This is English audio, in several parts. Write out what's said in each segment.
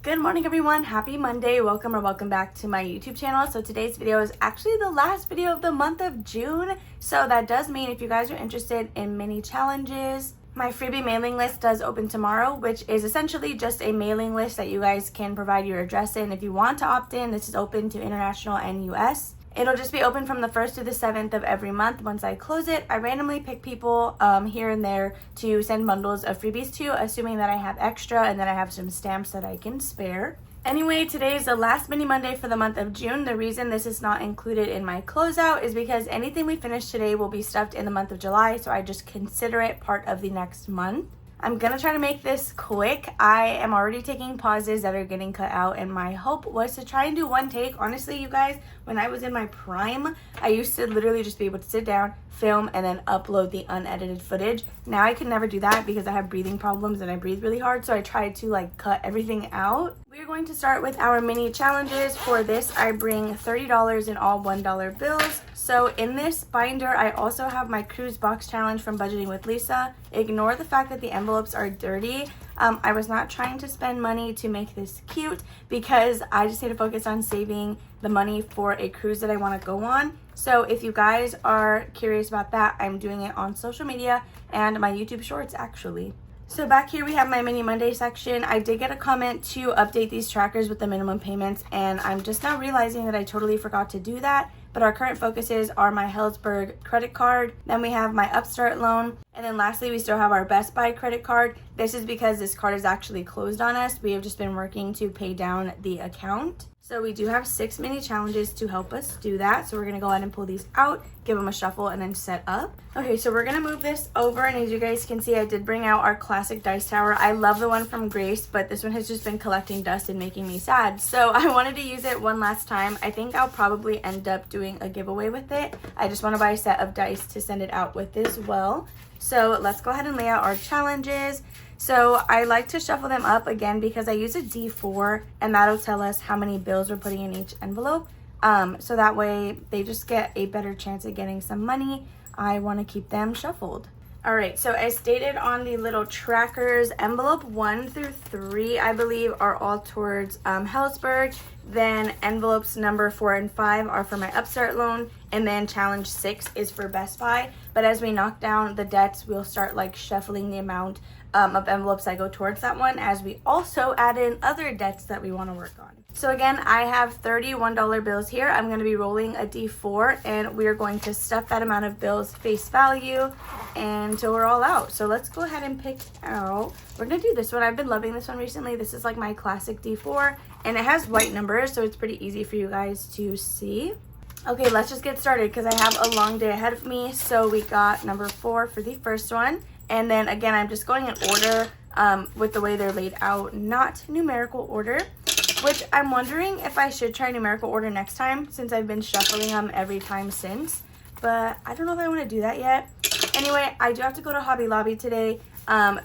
Good morning everyone, happy Monday. Welcome back to my YouTube channel. So today's video is actually the last video of the month of June. So that does mean if you guys are interested in mini challenges, my freebie mailing list does open tomorrow, which is essentially just a mailing list that you guys can provide your address in. If you want to opt in, this is open to international and US. It'll just be open from the 1st to the 7th of every month. Once I close it, I randomly pick people here and there to send bundles of freebies to, assuming that I have extra and that I have some stamps that I can spare. Anyway, today is the last mini Monday for the month of June. The reason this is not included in my closeout is because anything we finish today will be stuffed in the month of July, so I just consider it part of the next month. I'm gonna try to make this quick. I am already taking pauses that are getting cut out, and my hope was to try and do one take. Honestly, you guys, when I was in my prime, I used to literally just be able to sit down, film, and then upload the unedited footage. Now I can never do that because I have breathing problems and I breathe really hard, so I tried to cut everything out. We're going to start with our mini challenges. For this, I bring $30 in all $1 bills. So in this binder, I also have my cruise box challenge from Budgeting with Lisa. Ignore the fact that the envelopes are dirty. I was not trying to spend money to make this cute because I just need to focus on saving the money for a cruise that I want to go on. So if you guys are curious about that, I'm doing it on social media and my YouTube shorts actually. So back here we have my mini Monday section. I did get a comment to update these trackers with the minimum payments, and I'm just now realizing that I totally forgot to do that. But our current focuses are my Helzberg credit card, then we have my Upstart loan, and then lastly we still have our Best Buy credit card. This is because this card is actually closed on us. We have just been working to pay down the account. So we do have 6 mini challenges to help us do that. So we're gonna go ahead and pull these out, give them a shuffle, and then set up. Okay, so we're gonna move this over, and as you guys can see, I did bring out our classic dice tower. I love the one from Grace, but this one has just been collecting dust and making me sad. So I wanted to use it one last time. I think I'll probably end up doing a giveaway with it. I just wanna buy a set of dice to send it out with as well. So let's go ahead and lay out our challenges. So I like to shuffle them up again because I use a D4, and that'll tell us how many bills we're putting in each envelope. So that way they just get a better chance at getting some money. I want to keep them shuffled. All right, so as stated on the little trackers, envelope 1 through 3, I believe, are all towards Helzberg. Then envelopes number 4 and 5 are for my Upstart loan. And then challenge 6 is for Best Buy. But as we knock down the debts, we'll start shuffling the amount of envelopes that go towards that one, as we also add in other debts that we want to work on. So again, I have 30 $1 bills here. I'm going to be rolling a D4, and we are going to stuff that amount of bills face value until we're all out. So let's go ahead and pick out. We're going to do this one. I've been loving this one recently. This is my classic D4, and it has white numbers, so it's pretty easy for you guys to see. Okay, let's just get started because I have a long day ahead of me. So we got number 4 for the first one. And then again, I'm just going in order with the way they're laid out, not numerical order, which I'm wondering if I should try numerical order next time since I've been shuffling them every time since. But I don't know if I want to do that yet. Anyway, I do have to go to Hobby Lobby today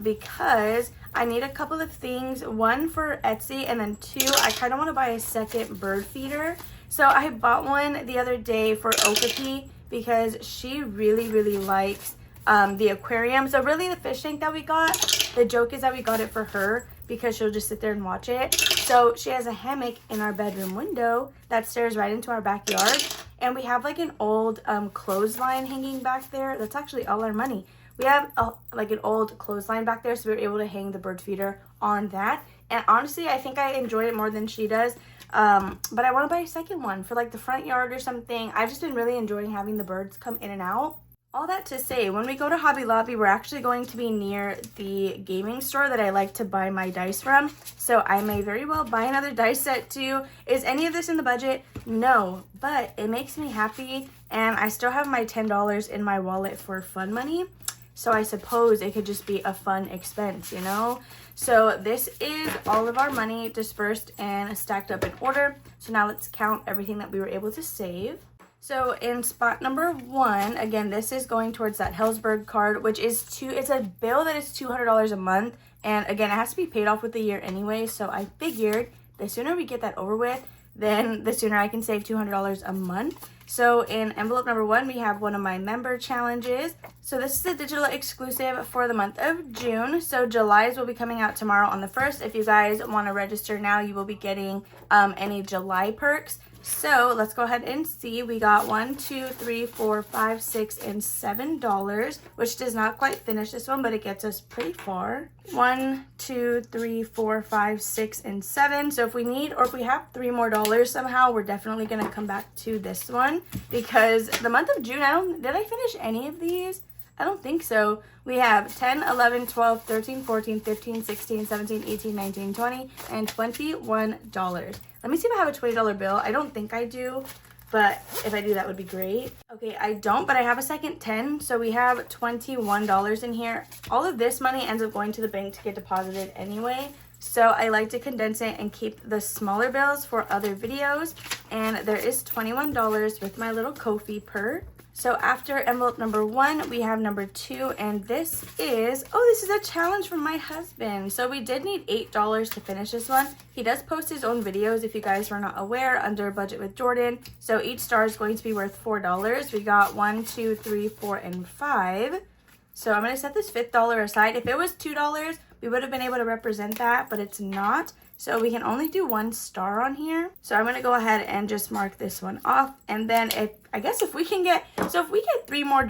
because I need a couple of things. 1 for Etsy, and then 2, I kind of want to buy a second bird feeder. So I bought one the other day for Okapi because she really likes the aquarium. So really the fish tank that we got, the joke is that we got it for her because she'll just sit there and watch it. So she has a hammock in our bedroom window that stares right into our backyard, and we have an old clothesline hanging back there. That's actually all our money. We have an old clothesline back there, so we were able to hang the bird feeder on that. And honestly, I think I enjoy it more than she does. But I want to buy a second one for the front yard or something. I've just been really enjoying having the birds come in and out. All that to say, when we go to Hobby Lobby, we're actually going to be near the gaming store that I like to buy my dice from. So I may very well buy another dice set too. Is any of this in the budget? No, but it makes me happy, and I still have my $10 in my wallet for fun money. So I suppose it could just be a fun expense, you know? So this is all of our money dispersed and stacked up in order. So now let's count everything that we were able to save. So in spot number 1, again, this is going towards that Helzberg card, which is it's a bill that is $200 a month. And again, it has to be paid off with the year anyway. So I figured the sooner we get that over with, then the sooner I can save $200 a month. So in envelope number 1, we have one of my member challenges. So this is a digital exclusive for the month of June. So July's will be coming out tomorrow on the 1st. If you guys want to register now, you will be getting any July perks. So let's go ahead and see. We got $1, $2, $3, $4, $5, $6, and $7, which does not quite finish this one, but it gets us pretty far. 1, 2, 3, 4, 5, 6, and 7. So if we need, or if we have $3 more somehow, we're definitely gonna come back to this one, because the month of June, did I finish any of these? I don't think so. We have 10, 11, 12, 13, 14, 15, 16, 17, 18, 19, 20, and $21. Let me see if I have a $20 bill. I don't think I do, but if I do, that would be great. Okay, I don't, but I have a second 10, so we have $21 in here. All of this money ends up going to the bank to get deposited anyway, so I like to condense it and keep the smaller bills for other videos, and there is $21 with my little Ko-fi perk. So after envelope number 1, we have number 2, and this is a challenge from my husband. So we did need $8 to finish this one. He does post his own videos, if you guys were not aware, under Budget with Jordan. So each star is going to be worth $4. We got 1, 2, 3, 4, and 5. So I'm going to set this $5 aside. If it was $2, we would have been able to represent that, but it's not. So we can only do 1 star on here. So I'm going to go ahead and just mark this one off. And then if we get $3 more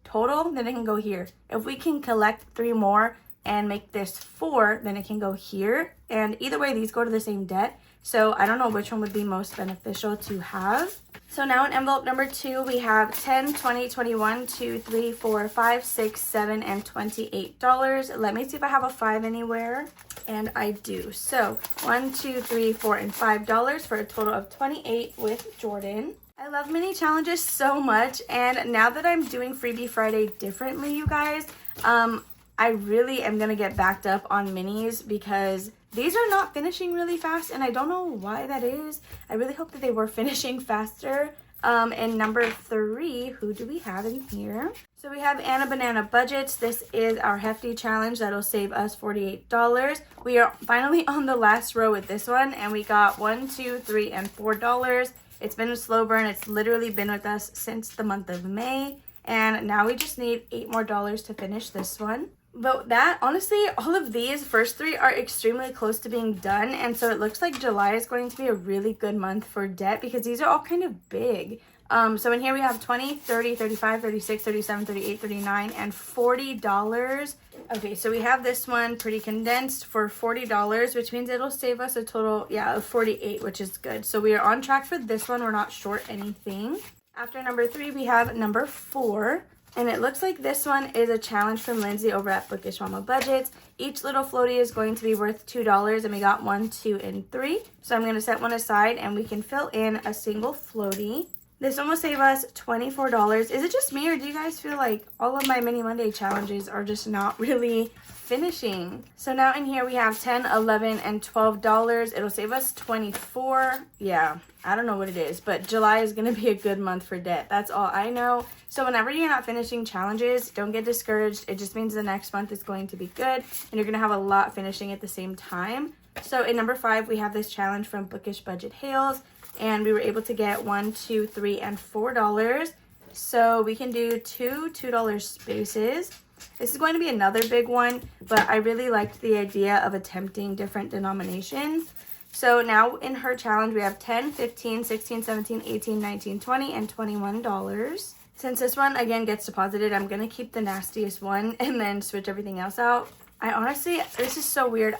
total, then it can go here. If we can collect 3 more and make this 4, then it can go here. And either way, these go to the same debt. So I don't know which one would be most beneficial to have. So now in envelope number 2, we have 10, 20, 21, 2, 3, 4, 5, 6, 7, and $28. Let me see if I have a 5 anywhere. And I do. So 1, 2, 3, 4, and $5 for a total of $28 with Jordan. I love mini challenges so much, and now that I'm doing Freebie Friday differently, you guys, I really am gonna get backed up on minis because these are not finishing really fast, and I don't know why that is. I really hope that they were finishing faster. And number 3, who do we have in here? So we have Anna Banana Budgets. This is our hefty challenge that'll save us $48. We are finally on the last row with this one, and we got 1, 2, 3, and $4. It's been a slow burn. It's literally been with us since the month of May, and now we just need $8 more to finish this one. But that, honestly, all of these first 3 are extremely close to being done, and so it looks like July is going to be a really good month for debt because these are all kind of big. So in here we have 20, 30, 35, 36, 37, 38, 39, and $40. Okay, so we have this one pretty condensed for $40, which means it'll save us a total, of 48, which is good. So we are on track for this one. We're not short anything. After number 3, we have number 4. And it looks like this one is a challenge from Lindsay over at Bookish Mama Budgets. Each little floaty is going to be worth $2, and we got 1, 2, and 3. So I'm going to set one aside, and we can fill in a single floaty. This one will save us $24. Is it just me, or do you guys feel like all of my Mini Monday challenges are just not really finishing? So now in here we have 10, 11, and $12. It'll save us $24. Yeah, I don't know what it is, but July is going to be a good month for debt. That's all I know. So whenever you're not finishing challenges, don't get discouraged. It just means the next month is going to be good, and you're going to have a lot finishing at the same time. So in number 5, we have this challenge from Bookish Budget Hales, and we were able to get 1, 2, 3, and $4. So we can do 2 $2 spaces. This is going to be another big one, but I really liked the idea of attempting different denominations. So now in her challenge, we have 10, 15, 16, 17, 18, 19, 20, and $21. Since this one, again, gets deposited, I'm going to keep the nastiest one and then switch everything else out. I honestly, this is so weird.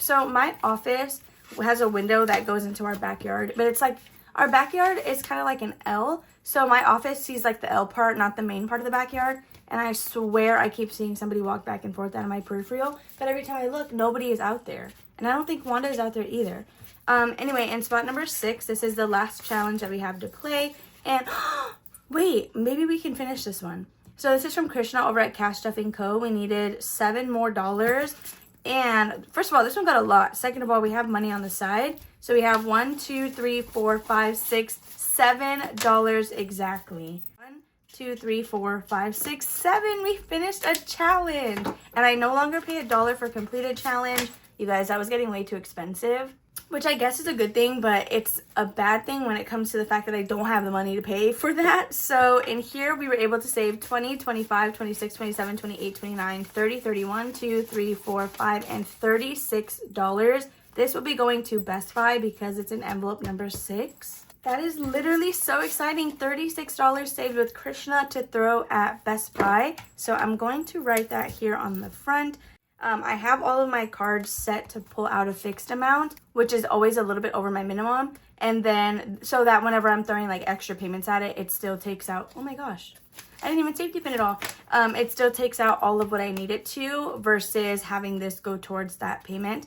So my office has a window that goes into our backyard, but it's like, our backyard is kind of like an L. So my office sees like the L part, not the main part of the backyard. And I swear I keep seeing somebody walk back and forth out of my peripheral. But every time I look, nobody is out there. And I don't think Wanda is out there either. Anyway, in spot number 6, this is the last challenge that we have to play. And wait, maybe we can finish this one. So this is from Krishna over at Cash Stuffing Co. We needed $7 more. And first of all, this one got a lot. Second of all, we have money on the side. So we have 1, 2, 3, 4, 5, 6, $7 exactly. 1, 2, 3, 4, 5, 6, 7. We finished a challenge. And I no longer pay $1 for completed challenge. You guys, that was getting way too expensive. which I guess is a good thing, but it's a bad thing when it comes to the fact that I don't have the money to pay for that. So in here, we were able to save 20, 25, 26, 27, 28, 29, 30, 31, 2, 3, 4, 5, and $36. This will be going to Best Buy because it's in envelope number 6. That is literally so exciting. $36 saved with Krishna to throw at Best Buy. So I'm going to write that here on the front. I have all of my cards set to pull out a fixed amount, which is always a little bit over my minimum. And then so that whenever I'm throwing like extra payments at it, it still takes out, oh my gosh, I didn't even safety pin it all. It still takes out all of what I need it to versus having this go towards that payment.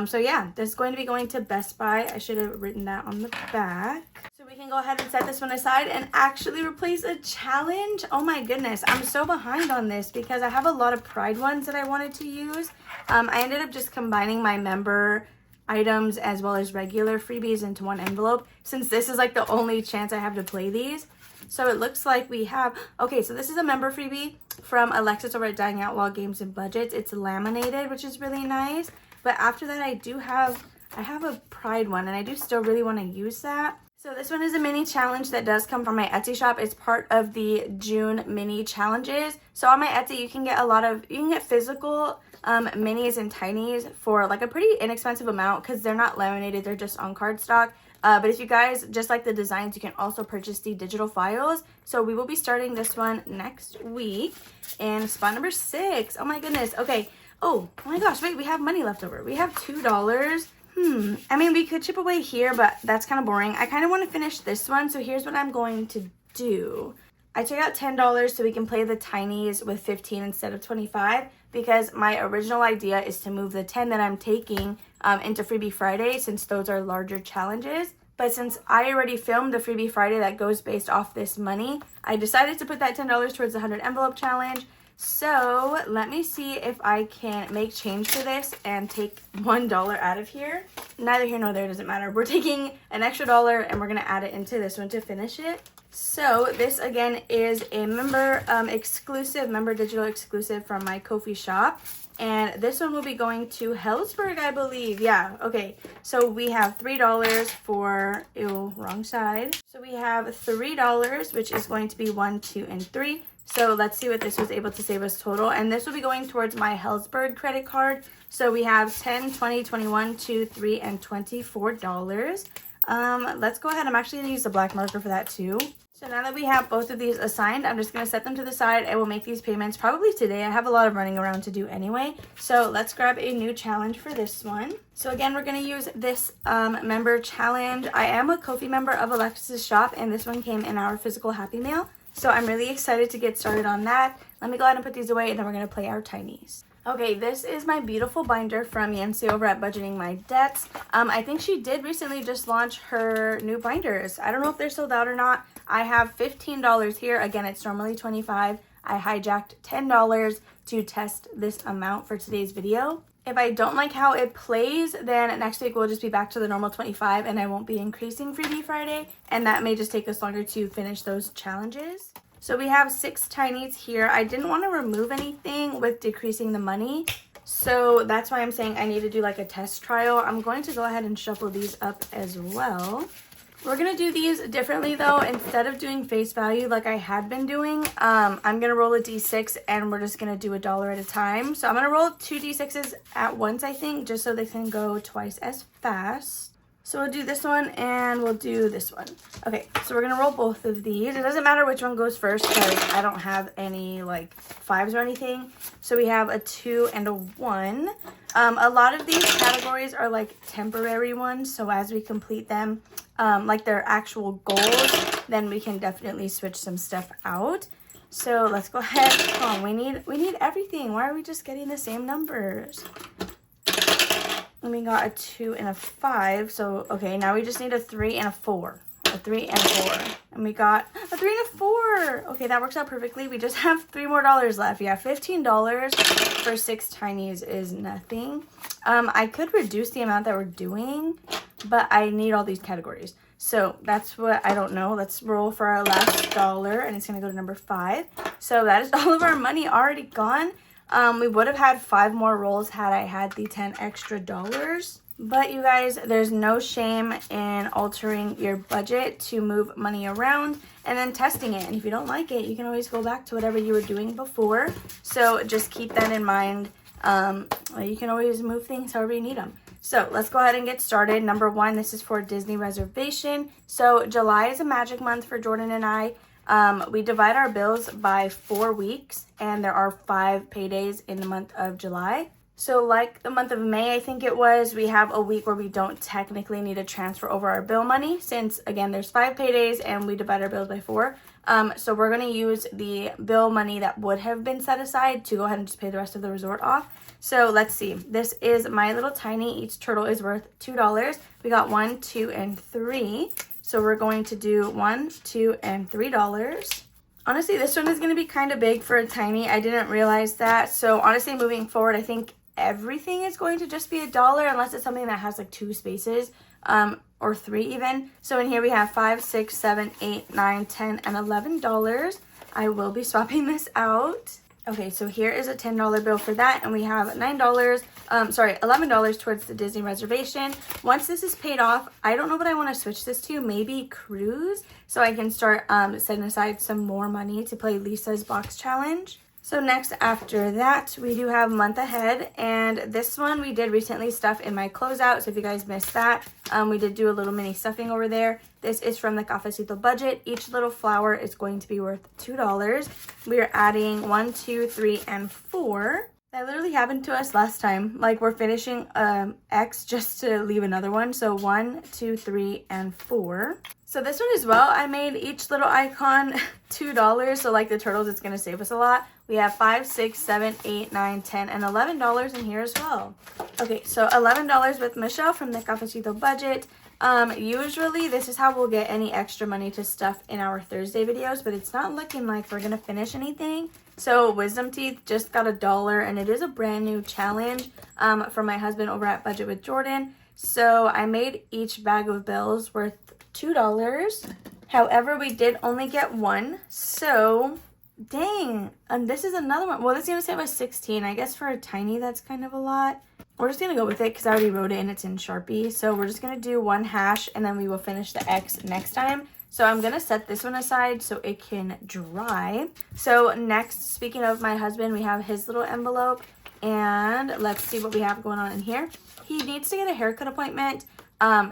So yeah, this is going to be going to Best Buy. I should have written that on the back. So we can go ahead and set this one aside and actually replace a challenge. Oh my goodness, I'm so behind on this because I have a lot of Pride ones that I wanted to use. I ended up just combining my member items as well as regular freebies into one envelope since this is like the only chance I have to play these. So it looks like we have, okay, so this is a member freebie from Alexis over at Dying Outlaw Games and Budgets. It's laminated, which is really nice. But after that, I have a Pride one, and I do still really want to use that. So this one is a mini challenge that does come from my Etsy shop. It's part of the June mini challenges. So on my Etsy, you can get physical minis and tinies for like a pretty inexpensive amount because they're not laminated, they're just on cardstock. But if you guys just like the designs, you can also purchase the digital files. So we will be starting this one next week. And spot number 6. Oh my goodness. Okay. Oh my gosh. Wait, we have money left over. We have $2. I mean, we could chip away here, but that's kind of boring. I kind of want to finish this one. So here's what I'm going to do. I took out $10 so we can play the tinies with 15 instead of 25 because my original idea is to move the 10 that I'm taking into Freebie Friday since those are larger challenges. But since I already filmed the Freebie Friday that goes based off this money, I decided to put that $10 towards the 100 envelope challenge. So let me see if I can make change to this and take $1 out of here. Neither here nor there, doesn't matter. We're taking an extra $1 and we're going to add it into this one to finish it. So this again is a member exclusive, member digital exclusive from my Ko-fi shop. And this one will be going to Hellsberg, I believe. Yeah, okay. So we have $3 for, ew, wrong side. So we have $3, which is going to be 1, 2, and 3. So let's see what this was able to save us total. And this will be going towards my Hellsberg credit card. So we have 10, 20, 21, 2, 3, and $24. Let's go ahead. I'm actually going to use the black marker for that too. So now that we have both of these assigned, I'm just going to set them to the side and we'll make these payments probably today. I have a lot of running around to do anyway. So let's grab a new challenge for this one. So again, we're going to use this member challenge. I am a Ko-fi member of Alexis's shop and this one came in our physical Happy Mail. So I'm really excited to get started on that. Let me go ahead and put these away and then we're going to play our tinies. Okay, this is my beautiful binder from Yancy over at Budgeting My Debts. I think she did recently just launch her new binders. I don't know if they're sold out or not. I have $15 here. Again, it's normally $25. I hijacked $10 to test this amount for today's video. If I don't like how it plays, then next week we'll just be back to the normal 25 and I won't be increasing Freebie Friday. And that may just take us longer to finish those challenges. So we have 6 tinies here. I didn't want to remove anything with decreasing the money. So that's why I'm saying I need to do like a test trial. I'm going to go ahead and shuffle these up as well. We're going to do these differently though. Instead of doing face value like I had been doing, I'm going to roll a D6 and we're just going to do $1 at a time. So I'm going to roll 2 D6s at once, I think, just so they can go twice as fast. So we'll do this one and we'll do this one. Okay, so we're going to roll both of these. It doesn't matter which one goes first because I don't have any like 5s or anything. So we have a 2 and a 1. A lot of these categories are like temporary ones. So as we complete them, like their actual goals, then we can definitely switch some stuff out. So let's go ahead. Come on, we need everything. Why are we just getting the same numbers? And we got a 2 and a 5. So, okay, now we just need a 3 and a 4. A 3 and a 4. And we got a 3 and a 4. Okay, that works out perfectly. We just have $3 more left. Yeah, $15 for 6 tinies is nothing. I could reduce the amount that we're doing, but I need all these categories. So that's what, I don't know. Let's roll for our last $1, and it's going to go to number 5. So that is all of our money already gone. We would have had 5 more rolls had I had the 10 extra dollars, But you guys, there's no shame in altering your budget to move money around and then testing it. And if you don't like it, you can always go back to whatever you were doing before. So just keep that in mind. You can always move things however you need them. So let's go ahead and get started. Number one, this is for Disney reservation. So July is a magic month for Jordan and I. We divide our bills by 4 weeks, and there are 5 paydays in the month of July. So like the month of May, I think it was, we have a week where we don't technically need to transfer over our bill money since, again, there's 5 paydays and we divide our bills by 4. So we're going to use the bill money that would have been set aside to go ahead and just pay the rest of the resort off. So let's see. This is My Little Tiny. Each turtle is worth $2. We got 1, 2, and 3. So we're going to do $1, $2, and $3. Honestly, this one is going to be kind of big for a tiny. I didn't realize that. So honestly, moving forward, I think everything is going to just be $1 unless it's something that has like 2 spaces or 3 even. So in here we have $5, $6, $7, $8, $9, $10, and $11. I will be swapping this out. Okay, so here is a $10 bill for that, and we have $11 towards the Disney reservation. Once this is paid off, I don't know what I want to switch this to, maybe cruise, so I can start setting aside some more money to play Lisa's box challenge. So next after that, we do have month ahead, and this one we did recently stuff in my closeout, so if you guys missed that, we did do a little mini stuffing over there. This is from the Cafecito budget. Each little flower is going to be worth $2. We are adding 1, 2, 3, and 4. That literally happened to us last time. Like we're finishing X just to leave another one. So 1, 2, 3, and 4. So this one as well, I made each little icon $2. So like the turtles, it's going to save us a lot. We have $5, 6, 7, 8, 9, 10, and $11 in here as well. Okay, so $11 with Michelle from the Cafecito budget. Usually this is how we'll get any extra money to stuff in our Thursday videos, but it's not looking like we're going to finish anything. So Wisdom Teeth just got $1, and it is a brand new challenge from my husband over at Budget with Jordan. So I made each bag of bills worth $2. However, we did only get 1. So dang, and this is another one. Well, this is going to save us 16. I guess for a tiny, that's kind of a lot. We're just going to go with it because I already wrote it and it's in Sharpie. So we're just going to do 1 hash and then we will finish the X next time. So I'm going to set this one aside so it can dry. So next, speaking of my husband, we have his little envelope. And let's see what we have going on in here. He needs to get a haircut appointment.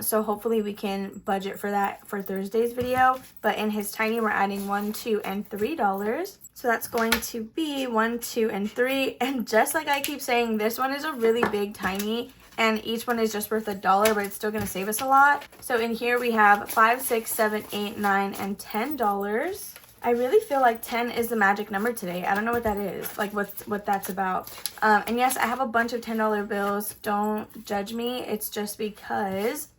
So hopefully we can budget for that for Thursday's video. But in his tiny, we're adding 1, 2, and $3. So that's going to be 1, 2, and 3. And just like I keep saying, this one is a really big tiny. And each one is just worth $1, but it's still going to save us a lot. So in here we have 5, 6, 7, 8, 9, and $10. I really feel like 10 is the magic number today. I don't know what that is, like what that's about. And yes, I have a bunch of $10 bills. Don't judge me. It's just because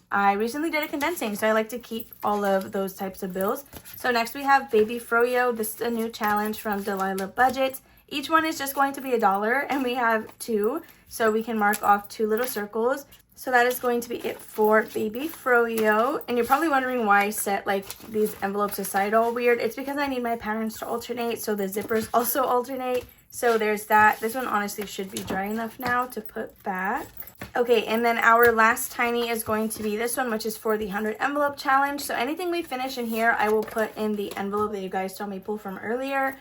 I recently did a condensing, so I like to keep all of those types of bills. So next we have Baby Froyo. This is a new challenge from Delilah Budget. Each one is just going to be $1, and we have 2, so we can mark off 2 little circles. So that is going to be it for Baby Froyo. And you're probably wondering why I set like these envelopes aside all weird. It's because I need my patterns to alternate, so the zippers also alternate. So there's that. This one honestly should be dry enough now to put back. Okay, and then our last tiny is going to be this one, which is for the 100 envelope challenge. So anything we finish in here, I will put in the envelope that you guys saw me pull from earlier,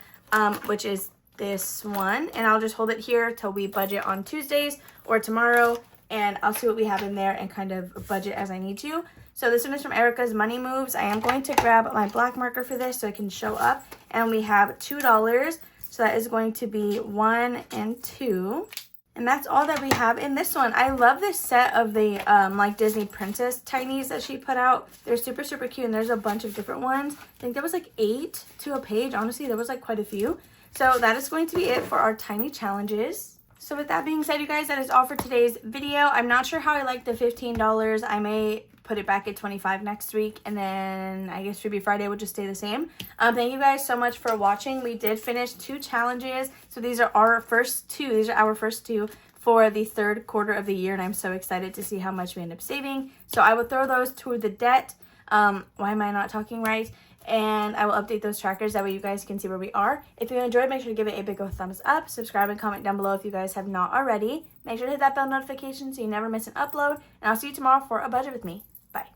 which is this one. And I'll just hold it here till we budget on Tuesdays or tomorrow. And I'll see what we have in there and kind of budget as I need to. So this one is from Erica's Money Moves. I am going to grab my black marker for this so it can show up. And we have $2. So that is going to be 1 and 2. And that's all that we have in this one. I love this set of the like Disney Princess tinies that she put out. They're super, super cute. And there's a bunch of different ones. I think there was like 8 to a page. Honestly, there was like quite a few. So that is going to be it for our tiny challenges. So with that being said, you guys, that is all for today's video. I'm not sure how I like the $15. I may put it back at $25 next week, and then I guess Freebie Friday would just stay the same. Thank you guys so much for watching. We did finish 2 challenges. So these are our first 2. These are our first 2 for the 3rd quarter of the year, and I'm so excited to see how much we end up saving. So I will throw those to the debt. Why am I not talking right? And I will update those trackers. That way you guys can see where we are. If you enjoyed, make sure to give it a big old thumbs up. Subscribe and comment down below if you guys have not already. Make sure to hit that bell notification so you never miss an upload. And I'll see you tomorrow for a budget with me. Bye.